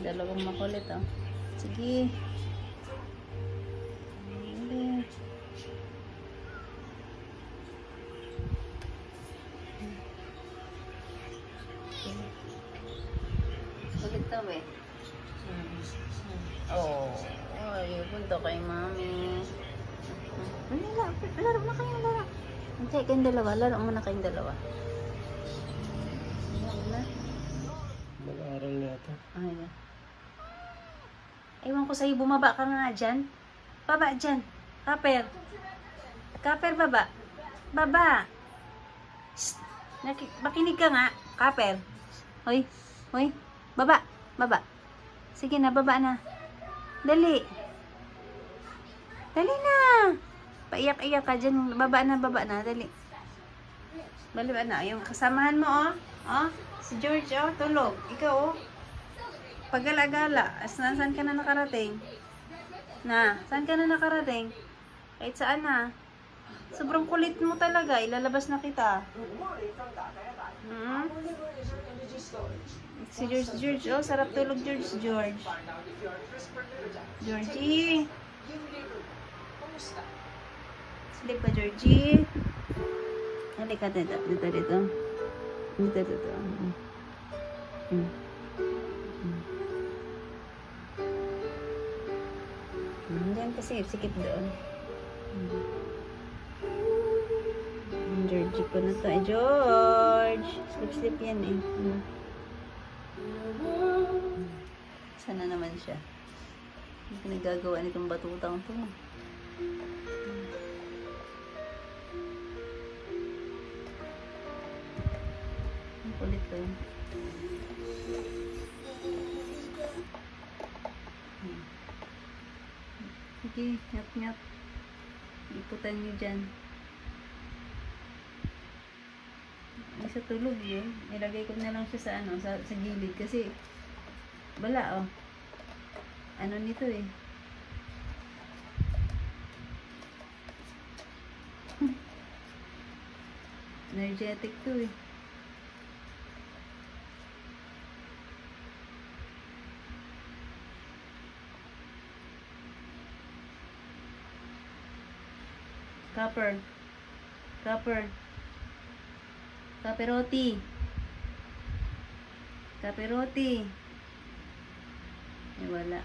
Dalawang makulit, oh. Sige. Kulit daw eh. Oh, ay, punta kay mami. Laro na kayong laro. Hindi, kayong dalawa. Laro muna kayong dalawa. Mag-aaral na ito. Ay, ewan ko sa'yo, bumaba ka nga dyan. Baba dyan. Kaper. Kaper, baba. Baba. Shh. Makinig ka nga. Kaper. Hoy. Hoy. Baba. Baba. Sige na, baba na. Dali. Dali na. Paiyak-iyak ka dyan. Baba na, baba na. Dali. Baba na. Yung kasamahan mo, oh. Oh. Si George, oh. Tulog. Ikaw, oh. Pagala-gala. Saan ka na nakarating? Na, saan ka na nakarating? Kahit saan na. Sobrang kulit mo talaga. Ilalabas na kita. Hmm? Si George. Oh, sarap tulog, George. Georgie. Sleep ka, Georgie. Halika dito. Dito. Diyan kasi, sikip doon. Georgie ko na to. George! Sleep yan eh. Sana naman siya. Hindi ko nagagawa nitong batutang to. Ang kulit ko yun. Sige, nyat. Iputan nyo dyan. Ay, sa tulog eh. Ilagay ko na lang siya sa ano, sa gilid. Kasi, bala oh. Ano nito eh. Energetic to eh. Kaperoti. Eh, wala.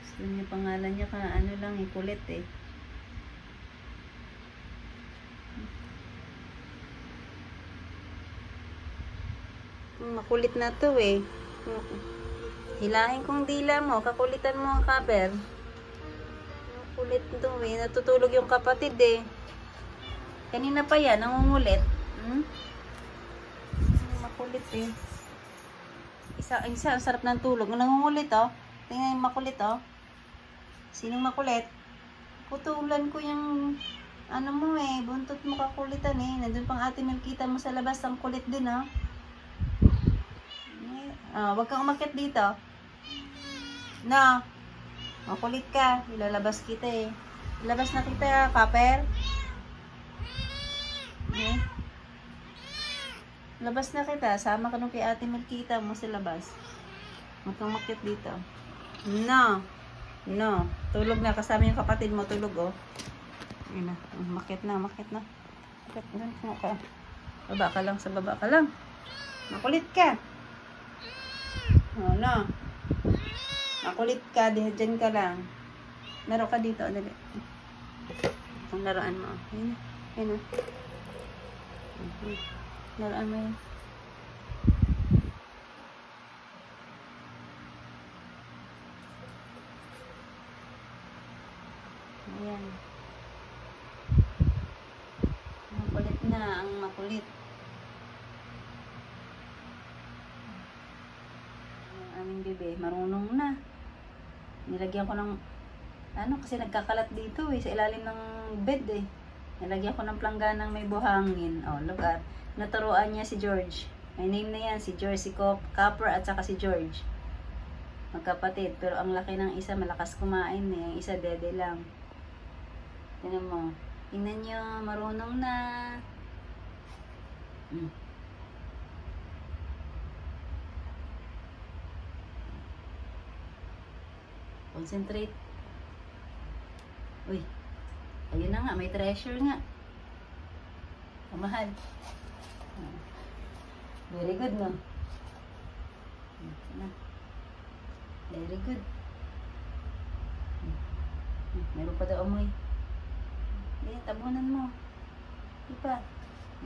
Gusto niya pangalan niya ano lang eh, kulit eh. Makulit na to eh. Hilahin kong dila mo, kakulitan mo ang kaper. Makulit to eh, natutulog yung kapatid eh. Kanina pa yan, nangungulit. Makulit eh. Isa, ang sarap ng tulog. Nangungulit oh. Tingnan yung makulit oh. Sinong makulit? Putulan ko yung ano mo eh, buntot mo kakulitan eh. Nandun pang ate Melkita mo sa labas, ang kulit din oh. Wag kang umakyat dito. No. Makulit ka. Ilalabas kita eh. Ilabas na kita, Kaper. Okay. Labas na kita. Sama ka nung kay ate Melkita mo sa labas. Wag kang umakyat dito. No. Tulog na. Kasama yung kapatid mo. Tulog oh. Ayun na. Umakyat na. Umakyat na ka. Baba ka lang. Sa baba ka lang. Makulit ka. Oh, no. Makulit ka, dyan ka lang. Laro ka dito, dali. Ang laruan mo. Ayun. Laruan mo yun. Ayan. Makulit na, ang makulit. Aming bebe, marunong na. Nilagyan ko ng ano, kasi nagkakalat dito eh, sa ilalim ng bed eh. Nilagyan ko ng plangganang may buhangin. Oh, look at. Naturuan niya si George. May name na yan, si George, si Copper at saka si George. Magkapatid, pero ang laki ng isa, malakas kumain eh. Ang isa, dede lang. Tingnan mo. Tingnan nyo, marunong na. Mm. Concentrate. Uy. Ayun na nga, may treasure nga. Kamahal. Very good, no? Very good. Meron pa daw amoy. Hindi, tabunan mo. Di pa.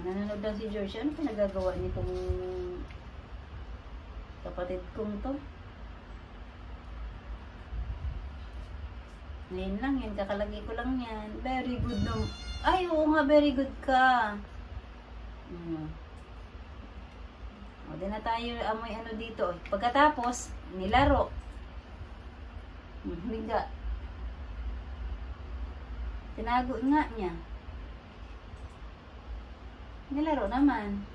Nanonood lang si George. Ano pinagagawa nitong kapatid kong to? Ngayon lang yan. Kakalagay ko lang yan. Very good no. Ay, oo nga. Very good ka. O, di na tayo amoy ano dito. Pagkatapos, nilaro. Higa. Tinago nga niya. Nilaro naman.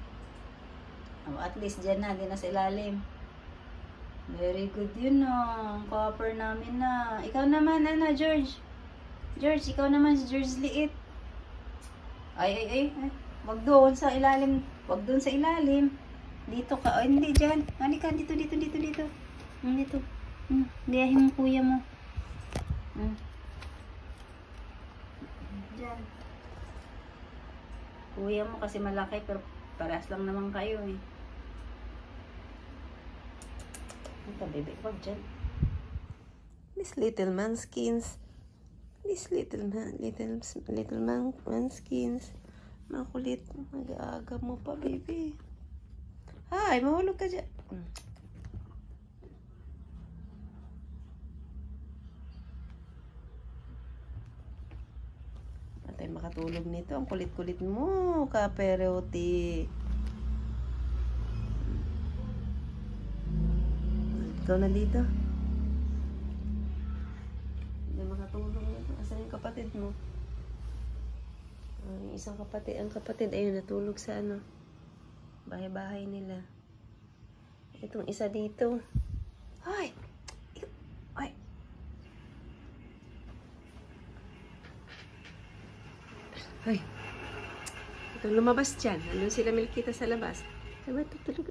O, at least dyan na. Di na sa ilalim. Very good yun, no. Ang copper namin na. Ikaw naman, ano, George. George, ikaw naman si George Liit. Ay. Wag doon sa ilalim. Wag doon sa ilalim. Dito ka. Ay, hindi dyan. Halika, dito. Dito. Biyahin mo kuya mo. Dyan. Kuya mo kasi malaki pero paras lang naman kayo eh. Ito, bebe. Wag dyan. This little manskins. This little manskins. Makulit. Mag-aaga mo pa, baby. Ay, mahulog ka dyan. Patay makatulog nito. Ang kulit-kulit mo, kaperote. Ikaw na dito. Hindi makatulog nito. Asan yung kapatid mo? Yung isang kapatid. Ang kapatid, ayun, natulog sa ano. Bahay-bahay nila. Itong isa dito. Ay! Ay! Ay! Ito, lumabas dyan. Andun sila Milkita sa labas. Diba ito talaga?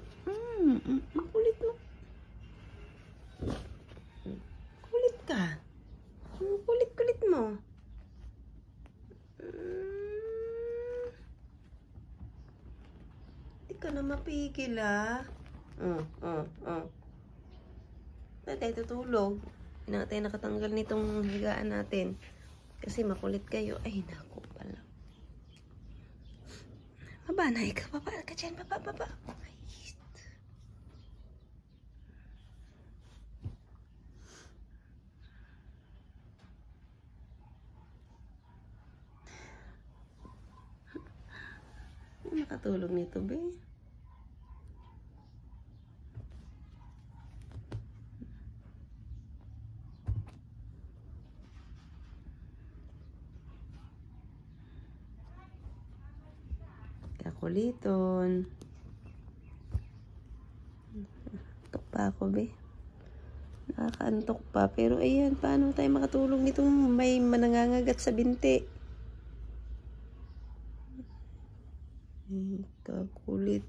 Makulit mo. Kulit ka. Kulit-kulit mo. Hindi ka na mapigil, ah. Tayo tutulog. Hindi na tayo nakatanggal nitong higaan natin. Kasi makulit kayo. Ay, naku pala. Baba na, ikaw. Baba ka dyan. Baba. Ay, nakatulog nito, be. Kakuliton. Antok pa ako, be. Nakakaantok pa. Pero ayan, paano tayo makatulog nitong may manangangagat sa binti? Kakulit.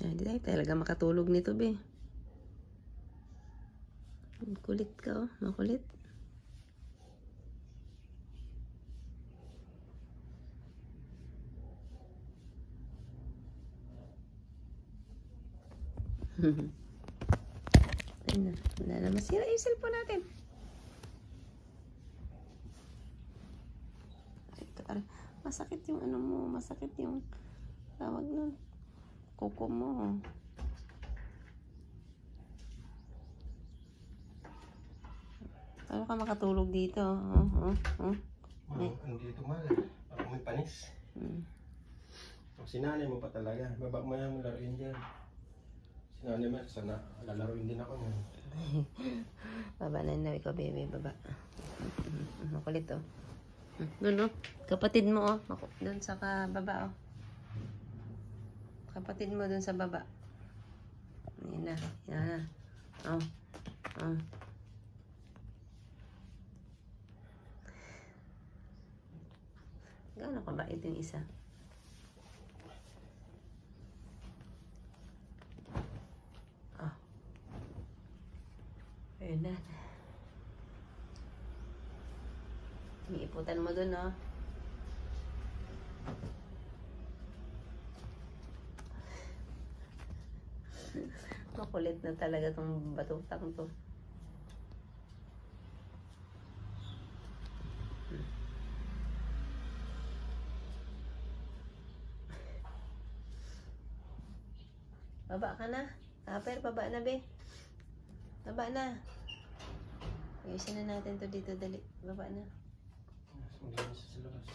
Hindi tayo talaga makatulog nito, be. Kulit ka, oh. Makulit. Wala na masira yung cellphone natin. Masakit yung ano mo. Masakit yung tawag nun. Kuko mo. Paano ka makatulog dito? Dito mahal. Parang may panis. Sinanay mo pa talaga. Baba mo yan, laruin dyan. Sinanay mo, sana lalaruin din ako yan. Baba na na, ikaw baby, baba. Makulit oh. Doon oh, kapatid mo oh. Doon sa baba oh. Kapatid mo doon sa baba. Yan na, yan na. Oh, oh. Gaano ka ba ito yung isa? Oh. Ayun na. Iiputan mo dun, no? Makulit na talaga tong batutang to. Baba ka na. Aper, baba na, be. Baba na. Ayusin na natin to dito, dali. Baba na. Maglinis sa labas.